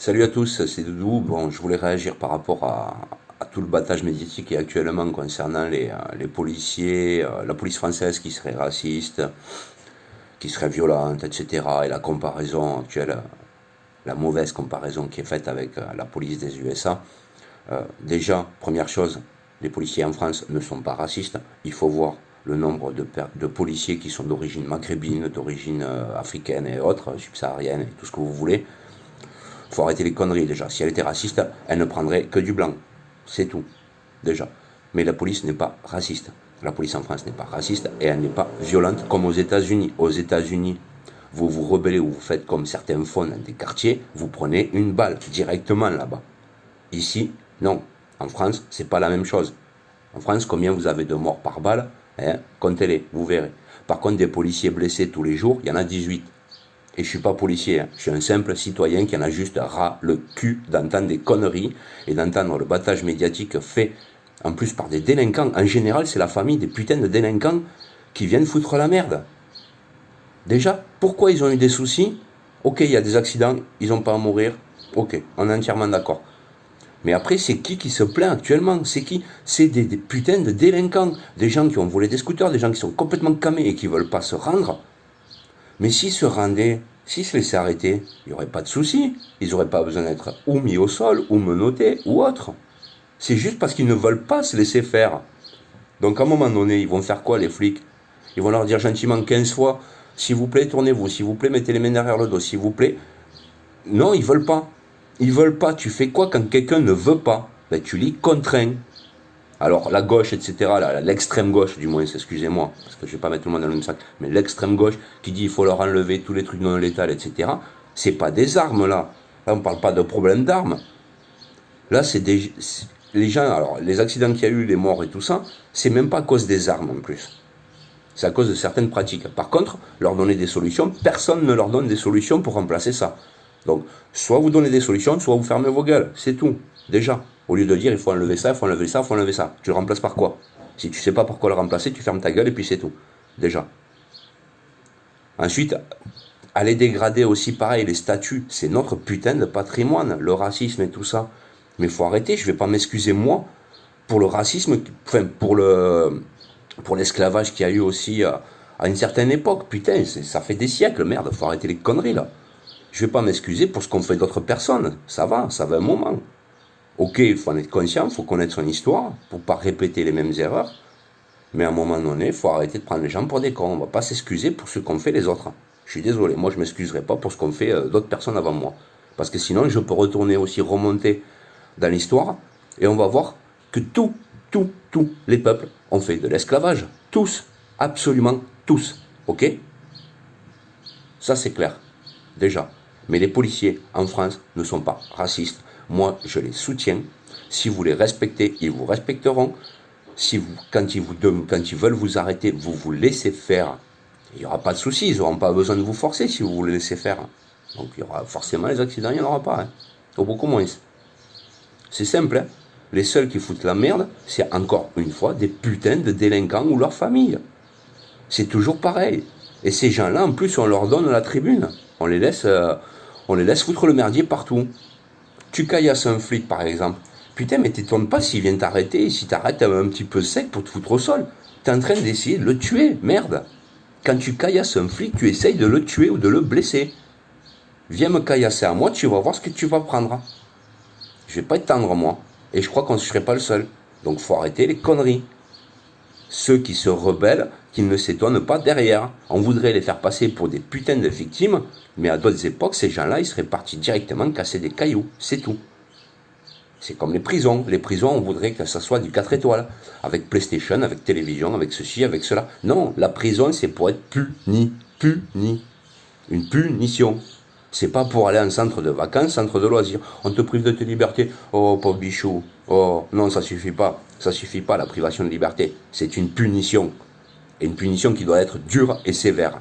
Salut à tous, c'est Doudou. Bon, je voulais réagir par rapport à tout le battage médiatique qui est actuellement concernant les policiers, la police française qui serait raciste, qui serait violente, etc. Et la comparaison actuelle, la mauvaise comparaison qui est faite avec la police des USA. Déjà, première chose, les policiers en France ne sont pas racistes. Il faut voir le nombre de policiers qui sont d'origine maghrébine, d'origine africaine et autres, subsaharienne et tout ce que vous voulez. Faut arrêter les conneries déjà. Si elle était raciste, elle ne prendrait que du blanc. C'est tout, déjà. Mais la police n'est pas raciste. La police en France n'est pas raciste et elle n'est pas violente comme aux États-Unis. Aux États-Unis, vous vous rebellez ou vous faites comme certains font dans des quartiers, vous prenez une balle directement là-bas. Ici, non. En France, c'est pas la même chose. En France, combien vous avez de morts par balle, comptez-les, vous verrez. Par contre, des policiers blessés tous les jours, il y en a 18. Et je suis pas policier, je suis un simple citoyen qui en a juste ras le cul d'entendre des conneries et d'entendre le battage médiatique fait en plus par des délinquants. En général, c'est la famille des putains de délinquants qui viennent foutre la merde. Déjà, pourquoi ils ont eu des soucis? Ok, il y a des accidents, ils n'ont pas à mourir. Ok, on est entièrement d'accord. Mais après, c'est qui se plaint actuellement? C'est qui? C'est des putains de délinquants. Des gens qui ont volé des scooters, des gens qui sont complètement camés et qui veulent pas se rendre. Mais s'ils se rendaient, s'ils se laissaient arrêter, il n'y aurait pas de souci. Ils n'auraient pas besoin d'être ou mis au sol, ou menottés, ou autre. C'est juste parce qu'ils ne veulent pas se laisser faire. Donc à un moment donné, ils vont faire quoi les flics? Ils vont leur dire gentiment 15 fois, s'il vous plaît, tournez-vous, s'il vous plaît, mettez les mains derrière le dos, s'il vous plaît. Non, ils veulent pas. Ils veulent pas. Tu fais quoi quand quelqu'un ne veut pas? Ben, tu les contrains. Alors la gauche, etc., l'extrême gauche du moins, excusez-moi, parce que je vais pas mettre tout le monde dans le même sac, mais l'extrême gauche qui dit il faut leur enlever tous les trucs non létals, etc., c'est pas des armes là. Là on parle pas de problème d'armes. Là c'est les gens, alors les accidents qu'il y a eu, les morts et tout ça, c'est même pas à cause des armes en plus. C'est à cause de certaines pratiques. Par contre, leur donner des solutions, personne ne leur donne des solutions pour remplacer ça. Donc, soit vous donnez des solutions, soit vous fermez vos gueules. C'est tout. Déjà. Au lieu de dire il faut enlever ça, il faut enlever ça, il faut enlever ça. Tu le remplaces par quoi? Si tu sais pas par quoi le remplacer, tu fermes ta gueule et puis c'est tout. Déjà. Ensuite, aller dégrader aussi pareil les statuts, c'est notre putain de patrimoine, le racisme et tout ça. Mais il faut arrêter, je vais pas m'excuser moi pour le racisme, enfin pour l'esclavage qu'il y a eu aussi à une certaine époque. Putain, ça fait des siècles, merde, faut arrêter les conneries là. Je vais pas m'excuser pour ce qu'ont fait d'autres personnes. Ça va un moment. Ok, il faut en être conscient, il faut connaître son histoire pour pas répéter les mêmes erreurs. Mais à un moment donné, il faut arrêter de prendre les gens pour des cons. On va pas s'excuser pour ce qu'ont fait les autres. Je suis désolé, moi je m'excuserai pas pour ce qu'ont fait d'autres personnes avant moi. Parce que sinon, je peux retourner aussi, remonter dans l'histoire, et on va voir que tous les peuples ont fait de l'esclavage. Tous, absolument tous. Ok? Ça c'est clair, déjà. Mais les policiers en France ne sont pas racistes. Moi, je les soutiens. Si vous les respectez, ils vous respecteront. Si vous, quand ils veulent vous arrêter, vous vous laissez faire. Il n'y aura pas de souci, ils n'auront pas besoin de vous forcer si vous vous les laissez faire. Donc il y aura forcément les accidents, il n'y en aura pas. Ou beaucoup moins. C'est simple. Les seuls qui foutent la merde, c'est encore une fois des putains de délinquants ou leurs familles. C'est toujours pareil. Et ces gens-là, en plus, on leur donne la tribune. On les laisse foutre le merdier partout. Tu caillasses un flic, par exemple. Putain, mais t'étonnes pas s'il vient t'arrêter, et si t'arrêtes un petit peu sec pour te foutre au sol. T'es en train d'essayer de le tuer, merde. Quand tu caillasses un flic, tu essayes de le tuer ou de le blesser. Viens me caillasser à moi, tu vas voir ce que tu vas prendre. Je vais pas être tendre, moi. Et je crois qu'on ne serait pas le seul. Donc faut arrêter les conneries. Ceux qui se rebellent, qu'ils ne s'étonnent pas derrière. On voudrait les faire passer pour des putains de victimes, mais à d'autres époques, ces gens-là, ils seraient partis directement casser des cailloux. C'est tout. C'est comme les prisons. Les prisons, on voudrait que ça soit du 4 étoiles. Avec PlayStation, avec télévision, avec ceci, avec cela. Non, la prison, c'est pour être puni. Puni. Une punition. C'est pas pour aller en centre de vacances, centre de loisirs. On te prive de tes libertés. Oh, pauvre bichou. Oh, non, ça suffit pas. Ça suffit pas, la privation de liberté. C'est une punition. Et une punition qui doit être dure et sévère.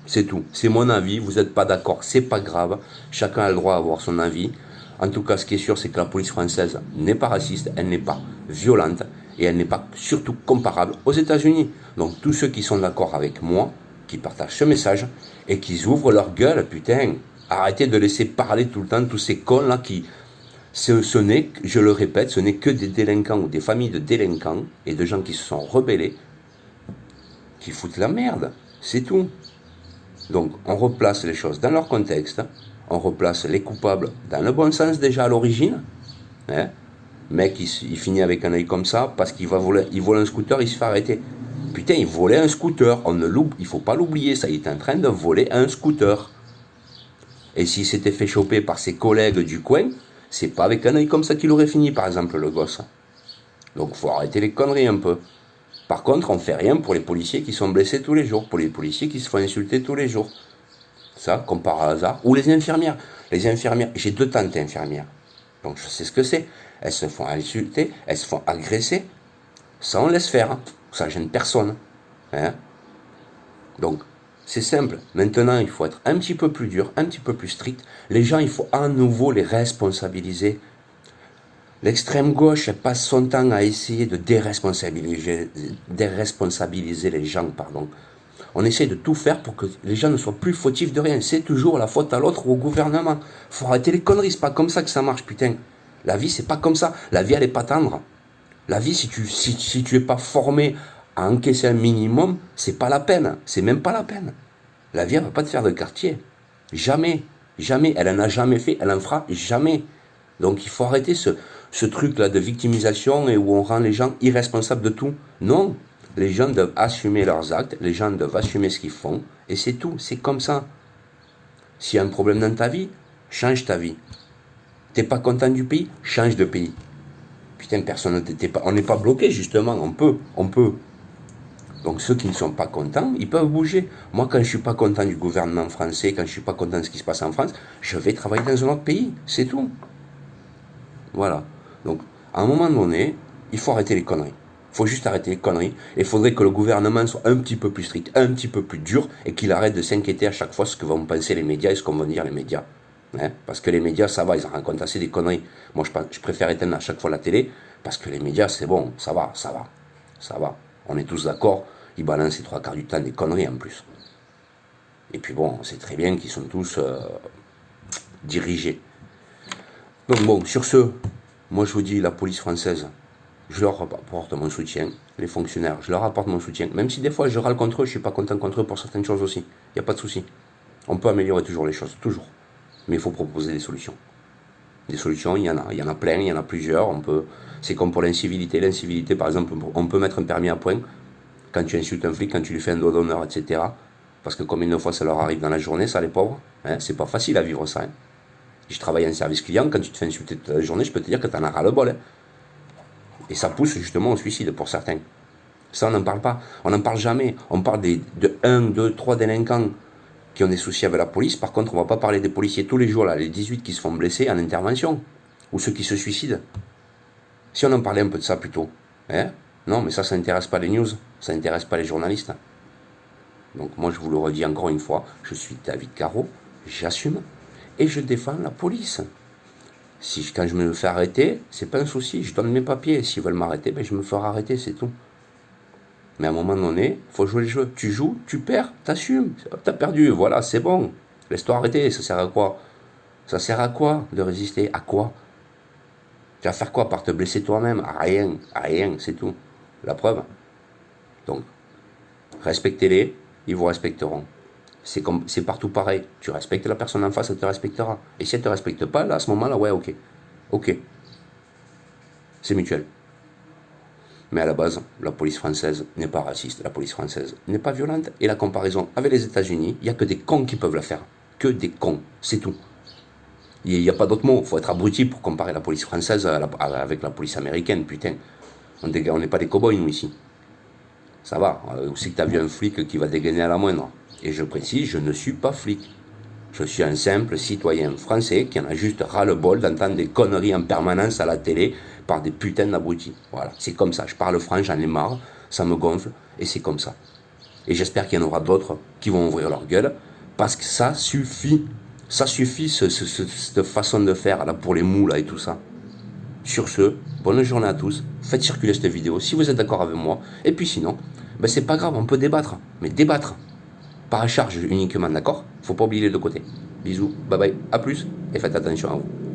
C'est tout. C'est mon avis. Vous n'êtes pas d'accord. C'est pas grave. Chacun a le droit à avoir son avis. En tout cas, ce qui est sûr, c'est que la police française n'est pas raciste. Elle n'est pas violente. Et elle n'est pas surtout comparable aux États-Unis. Donc, tous ceux qui sont d'accord avec moi, qui partagent ce message, et qui ouvrent leur gueule, putain. Arrêtez de laisser parler tout le temps tous ces cons-là qui... Ce n'est, je le répète, ce n'est que des délinquants ou des familles de délinquants et de gens qui se sont rebellés qui foutent la merde. C'est tout. Donc, on replace les choses dans leur contexte. On replace les coupables dans le bon sens déjà à l'origine. Hein? Mec, il finit avec un œil comme ça parce qu'il vole un scooter, il se fait arrêter. Putain, il volait un scooter. Il faut pas l'oublier, ça. Il est en train de voler un scooter. Et s'il s'était fait choper par ses collègues du coin, c'est pas avec un œil comme ça qu'il aurait fini, par exemple, le gosse. Donc, faut arrêter les conneries un peu. Par contre, on fait rien pour les policiers qui sont blessés tous les jours, pour les policiers qui se font insulter tous les jours. Ça, comme par hasard. Ou les infirmières. Les infirmières, j'ai 2 tantes infirmières. Donc, je sais ce que c'est. Elles se font insulter, elles se font agresser. Ça, on laisse faire. Hein. Ça gêne personne. Hein. Donc, c'est simple. Maintenant, il faut être un petit peu plus dur, un petit peu plus strict. Les gens, il faut à nouveau les responsabiliser. L'extrême gauche, elle passe son temps à essayer de déresponsabiliser les gens, pardon. On essaie de tout faire pour que les gens ne soient plus fautifs de rien. C'est toujours la faute à l'autre ou au gouvernement. Faut arrêter les conneries, c'est pas comme ça que ça marche, putain. La vie, c'est pas comme ça. La vie, elle est pas tendre. La vie, si tu es pas formé à encaisser un minimum, c'est pas la peine. C'est même pas la peine. La vie, elle va pas te faire de quartier. Jamais. Jamais. Elle en a jamais fait. Elle en fera jamais. Donc, il faut arrêter ce truc-là de victimisation et où on rend les gens irresponsables de tout. Non. Les gens doivent assumer leurs actes. Les gens doivent assumer ce qu'ils font. Et c'est tout. C'est comme ça. S'il y a un problème dans ta vie, change ta vie. T'es pas content du pays, change de pays. Putain, on n'est pas bloqué, justement, on peut. Donc ceux qui ne sont pas contents, ils peuvent bouger. Moi, quand je suis pas content du gouvernement français, quand je suis pas content de ce qui se passe en France, je vais travailler dans un autre pays, c'est tout. Voilà. Donc, à un moment donné, il faut arrêter les conneries. Il faut juste arrêter les conneries. Et il faudrait que le gouvernement soit un petit peu plus strict, un petit peu plus dur, et qu'il arrête de s'inquiéter à chaque fois ce que vont penser les médias et ce qu'on va dire les médias. Hein, parce que les médias, ça va, ils en racontent assez des conneries. Moi, je préfère éteindre à chaque fois la télé, parce que les médias, c'est bon, ça va. On est tous d'accord, ils balancent les 3 quarts du temps des conneries en plus. Et puis bon, on sait très bien qu'ils sont tous dirigés. Donc bon, sur ce, moi je vous dis, la police française, je leur apporte mon soutien. Les fonctionnaires, je leur apporte mon soutien. Même si des fois je râle contre eux, je suis pas content contre eux pour certaines choses aussi. Il n'y a pas de souci. On peut améliorer toujours les choses, toujours. Mais il faut proposer des solutions. Des solutions, il y en a plein, il y en a plusieurs. C'est comme pour l'incivilité. L'incivilité, par exemple, on peut mettre un permis à point quand tu insultes un flic, quand tu lui fais un doigt d'honneur, etc. Parce que combien de fois ça leur arrive dans la journée, ça, les pauvres. Hein, c'est pas facile à vivre ça. Hein. Je travaille en service client, quand tu te fais insulter toute la journée, je peux te dire que tu en as ras le bol. Hein. Et ça pousse justement au suicide pour certains. Ça, on n'en parle pas. On n'en parle jamais. On parle de 1, 2, 3 délinquants qui ont des soucis avec la police. Par contre, on ne va pas parler des policiers tous les jours, là, les 18 qui se font blesser en intervention, ou ceux qui se suicident. Si on en parlait un peu de ça plutôt, hein, non, mais ça n'intéresse pas les news, ça n'intéresse pas les journalistes. Donc moi, je vous le redis encore une fois, je suis David Caro, j'assume, et je défends la police. Quand je me fais arrêter, c'est pas un souci, je donne mes papiers. S'ils veulent m'arrêter, ben je me ferai arrêter, c'est tout. Mais à un moment donné, il faut jouer le jeu. Tu joues, tu perds, t'assumes. T'as perdu, voilà, c'est bon. Laisse-toi arrêter, ça sert à quoi? Ça sert à quoi de résister? À quoi? Tu vas faire quoi par te blesser toi-même? À rien, c'est tout. La preuve. Donc, respectez-les, ils vous respecteront. C'est partout pareil. Tu respectes la personne en face, elle te respectera. Et si elle ne te respecte pas, là, à ce moment-là, ouais, ok. C'est mutuel. Mais à la base, la police française n'est pas raciste, la police française n'est pas violente. Et la comparaison avec les États-Unis, il n'y a que des cons qui peuvent la faire. Que des cons, c'est tout. Il n'y a pas d'autre mot. Il faut être abruti pour comparer la police française avec la police américaine, putain. On n'est pas des cow-boys, nous, ici. Ça va. Aussi que tu as vu un flic qui va dégainer à la moindre. Et je précise, je ne suis pas flic. Je suis un simple citoyen français qui en a juste ras-le-bol d'entendre des conneries en permanence à la télé par des putains d'abrutis. Voilà, c'est comme ça. Je parle franc, j'en ai marre, ça me gonfle, et c'est comme ça. Et j'espère qu'il y en aura d'autres qui vont ouvrir leur gueule, parce que ça suffit. Ça suffit, cette façon de faire là pour les mous là et tout ça. Sur ce, bonne journée à tous. Faites circuler cette vidéo si vous êtes d'accord avec moi. Et puis sinon, ben c'est pas grave, on peut débattre. Mais débattre. Pas à charge uniquement, d'accord? Faut pas oublier les deux côtés. Bisous, bye bye, à plus, et faites attention à vous.